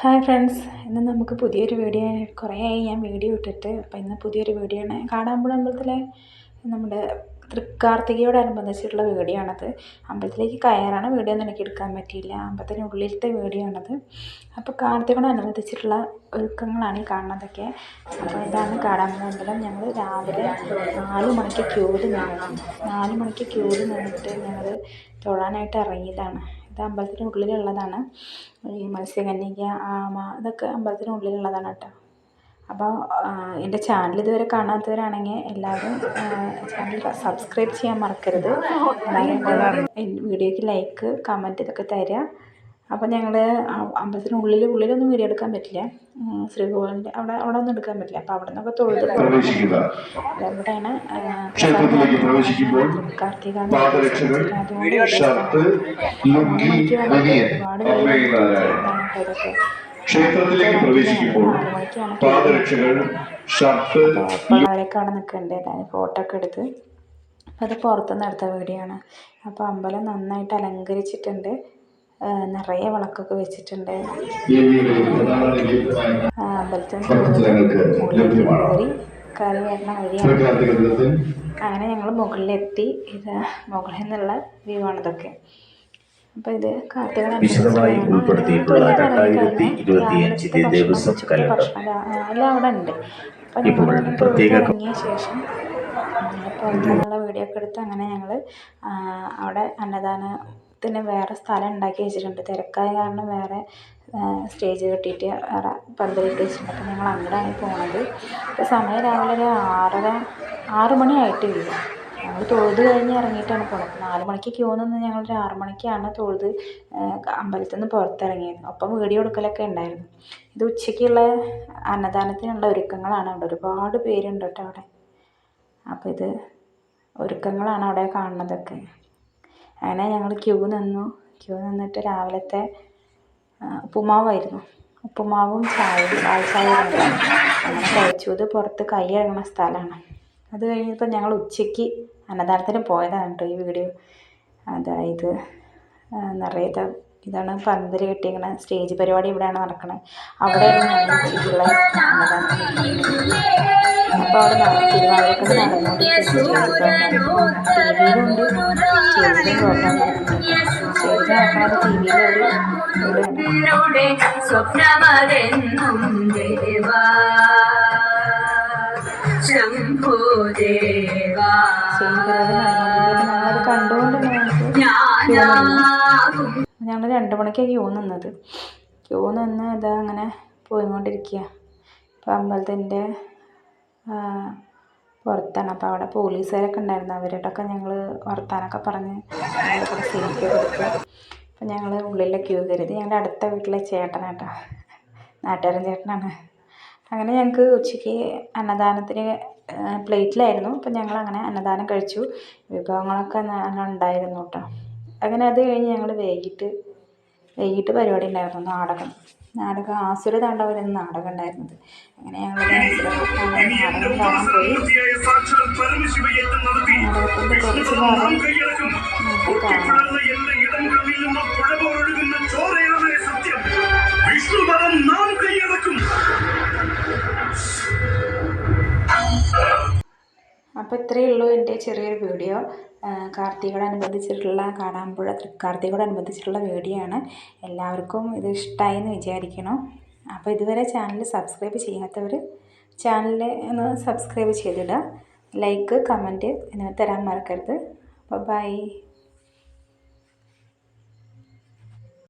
Hi friends, ഇന്ന് നമുക്ക് പുതിയൊരു വീഡിയോ. കുറേ ആയി ഞാൻ വീഡിയോ ഇട്ടിട്ട്. അപ്പോൾ ഇന്ന് പുതിയൊരു വീഡിയോ ആണ്. കാടാമ്പുഴ അമ്പലത്തിലെ നമ്മുടെ തൃക്കാർത്തികയോടനുബന്ധിച്ചിട്ടുള്ള വീഡിയോ ആണത്. അമ്പലത്തിലേക്ക് കയറാണ് വീഡിയോ ഒന്നും എനിക്ക് എടുക്കാൻ പറ്റിയില്ല. അമ്പലത്തിനുള്ളിലത്തെ വീഡിയോ ആണത്. അപ്പോൾ കാർത്തികയോടനുബന്ധിച്ചിട്ടുള്ള ഒരുക്കങ്ങളാണ് ഈ കാണുന്നതൊക്കെ. അപ്പോൾ ഇതാണ് കാടാമ്പുഴ അമ്പലം. ഞങ്ങൾ രാവിലെ 4 മണിക്ക് ക്യൂവിൽ നിന്നതാണ്. 4 മണിക്ക് ക്യൂവിൽ നിന്നിട്ട് ഞങ്ങൾ തൊഴാനായിട്ട് ഇറങ്ങിയതാണ്. ഇത് അമ്പലത്തിനുള്ളിലുള്ളതാണ്. ഈ മത്സ്യകന്യക, ആമ, ഇതൊക്കെ അമ്പലത്തിനുള്ളിലുള്ളതാണ് കേട്ടോ. അപ്പോൾ എൻ്റെ ചാനൽ ഇതുവരെ കാണാത്തവരാണെങ്കിൽ എല്ലാവരും ചാനൽ സബ്സ്ക്രൈബ് ചെയ്യാൻ മറക്കരുത്. വീഡിയോയ്ക്ക് ലൈക്ക്, കമൻറ്റ് ഇതൊക്കെ തരിക. അപ്പോൾ ഞങ്ങൾ ഉള്ളിലൊന്നും വീഡിയോ എടുക്കാൻ പറ്റില്ല. ശ്രീകോവിലിൻ്റെ അവിടെ ഒന്നും എടുക്കാൻ പറ്റില്ല. അപ്പോൾ അവിടെ നിന്നൊക്കെ തൊഴുത് എവിടെയാണ് കാർത്തിക ക്ഷേത്രത്തിലേക്ക് പ്രവേശിക്കുമ്പോൾ അവരൊക്കെ അവിടെ നിൽക്കുന്നുണ്ട്. എല്ലാവരും ഫോട്ടോ ഒക്കെ എടുത്ത്. അപ്പോൾ അത് പുറത്തുനിന്ന് എടുത്ത വീഡിയോ ആണ്. അപ്പോൾ അമ്പലം നന്നായിട്ട് അലങ്കരിച്ചിട്ടുണ്ട്. നിറയെ വിളക്കൊക്കെ വെച്ചിട്ടുണ്ട്. അമ്പലത്തിൽ കയറി വരുന്ന വഴിയാണ്. അങ്ങനെ ഞങ്ങൾ മുകളിലെത്തി. ഇത് മുകളിൽ നിന്നുള്ള വ്യൂ ആണ് ഇതൊക്കെ. അപ്പോൾ ഇത് വിശദമായി ഉൾപ്പെടുത്തിയിട്ടുള്ള 2025 ദേവസ്വം കലണ്ടർ എല്ലാം അവിടെ ഉണ്ട്. അപ്പോൾ ഇറങ്ങിയ ശേഷം പുറത്തുനിന്നുള്ള വീഡിയോ ഒക്കെ എടുത്ത് അങ്ങനെ ഞങ്ങൾ അവിടെ അന്നദാനത്തിന് വേറെ സ്ഥലം ഉണ്ടാക്കി വെച്ചിട്ടുണ്ട്. തിരക്കായ കാരണം വേറെ സ്റ്റേജ് കെട്ടിയിട്ട് വേറെ പന്തലിട്ട് വെച്ചിട്ടുണ്ട്. അപ്പോൾ ഞങ്ങൾ അങ്ങോട്ടാണ് പോകുന്നത്. ഇപ്പോൾ സമയം രാവിലെ ഒരു 6 മണി ആയിട്ടില്ല. ഞങ്ങൾ തൊഴുത് കഴിഞ്ഞ് ഇറങ്ങിയിട്ടാണ് പോകുന്നത്. 4 മണിക്ക് ക്യൂ നിന്ന് ഞങ്ങൾ ഒരു 6 മണിക്കാണ് തൊഴുത് അമ്പലത്തിൽ നിന്ന് പുറത്തിറങ്ങിയത്. ഒപ്പം വീഡിയോ എടുക്കലൊക്കെ ഉണ്ടായിരുന്നു. ഇത് ഉച്ചയ്ക്കുള്ള അന്നദാനത്തിനുള്ള ഒരുക്കങ്ങളാണ്. അവിടെ ഒരുപാട് പേരുണ്ട് കേട്ടോ അവിടെ. അപ്പോൾ ഇത് ഒരുക്കങ്ങളാണ് അവിടെ കാണുന്നതൊക്കെ. അങ്ങനെ ഞങ്ങൾ ക്യൂ നിന്നിട്ട് രാവിലത്തെ ഉപ്പുമാവായിരുന്നു. ഉപ്പുമാവും ചായയും അങ്ങനെ കഴിച്ചു. ഇത് പുറത്ത് കൈ കഴുകുന്ന സ്ഥലമാണ്. അത് കഴിഞ്ഞപ്പോൾ ഞങ്ങൾ ഉച്ചയ്ക്ക് അന്നദാനത്തിന് പോയതാണ് കേട്ടോ ഈ വീഡിയോ. അതായത് നിറയെ ഇതാണ് പന്തൽ കെട്ടിയിരിക്കണ സ്റ്റേജ് പരിപാടി ഇവിടെയാണ് നടക്കുന്നത്. അവിടെയാണ് ഞങ്ങൾ ഉച്ചയ്ക്കുള്ള അന്നദാനത്തിന്. അപ്പോൾ അവിടെ തിരുവാതിരക്കളി നടന്നുകൊണ്ടിരിക്കുന്ന ടിവിയിലുണ്ട്. സ്റ്റേജിലും പ്രോഗ്രാം നടക്കുന്നുണ്ട്. സ്റ്റേജ് നടക്കുന്നത് ടിവിയിലൊരു ഞങ്ങളത് കണ്ടുകൊണ്ട് ഞങ്ങൾ 2 മണിക്കാണ് ക്യൂ നിന്നത്. ക്യൂ നിന്ന് ഇതാ അങ്ങനെ പോയിക്കൊണ്ടിരിക്കുക. ഇപ്പോൾ അമ്പലത്തിൻ്റെ പുറത്താണ്. അപ്പോൾ അവിടെ പോലീസുകാരൊക്കെ ഉണ്ടായിരുന്നു. അവരോടൊക്കെ ഞങ്ങൾ വർത്താനൊക്കെ പറഞ്ഞ് കൂടെ സെൽഫി എടുക്കുക. അപ്പോൾ ഞങ്ങൾ ഉള്ളിലെ ക്യൂ കരുതി. ഞങ്ങളുടെ അടുത്ത വീട്ടിലെ ചേട്ടനാട്ടോ, നാട്ടുകാരൻ ചേട്ടനാണ്. അങ്ങനെ ഞങ്ങൾക്ക് ഉച്ചയ്ക്ക് അന്നദാനത്തിന് പ്ലേറ്റിലായിരുന്നു. അപ്പം ഞങ്ങളങ്ങനെ അന്നദാനം കഴിച്ചു. വിഭവങ്ങളൊക്കെ ഉണ്ടായിരുന്നു കേട്ടോ. അങ്ങനെ അത് കഴിഞ്ഞ് ഞങ്ങൾ വൈകിട്ട് പരിപാടി ഉണ്ടായിരുന്നു. നാടകം ആസുരതാണ്ഡവം എന്ന നാടകം ഉണ്ടായിരുന്നത്. അങ്ങനെ ഞങ്ങൾ നാടകം കാണാൻ പോയി. നാടകത്തിൻ്റെ കുറച്ച് ഭാഗം കാണാം. അപ്പോൾ ഇത്രയേ ഉള്ളൂ എൻ്റെ ചെറിയൊരു വീഡിയോ. തൃക്കാർത്തികയോടനുബന്ധിച്ചിട്ടുള്ള വീഡിയോ ആണ്. എല്ലാവർക്കും ഇത് ഇഷ്ടമായി എന്ന് വിചാരിക്കണം. അപ്പോൾ ഇതുവരെ ചാനൽ സബ്സ്ക്രൈബ് ചെയ്യാത്തവർ ചാനൽ ഒന്ന് സബ്സ്ക്രൈബ് ചെയ്തിടുക. ലൈക്ക്, കമൻറ്റ് എന്നിവ തരാൻ മറക്കരുത്. അപ്പോൾ ബൈ.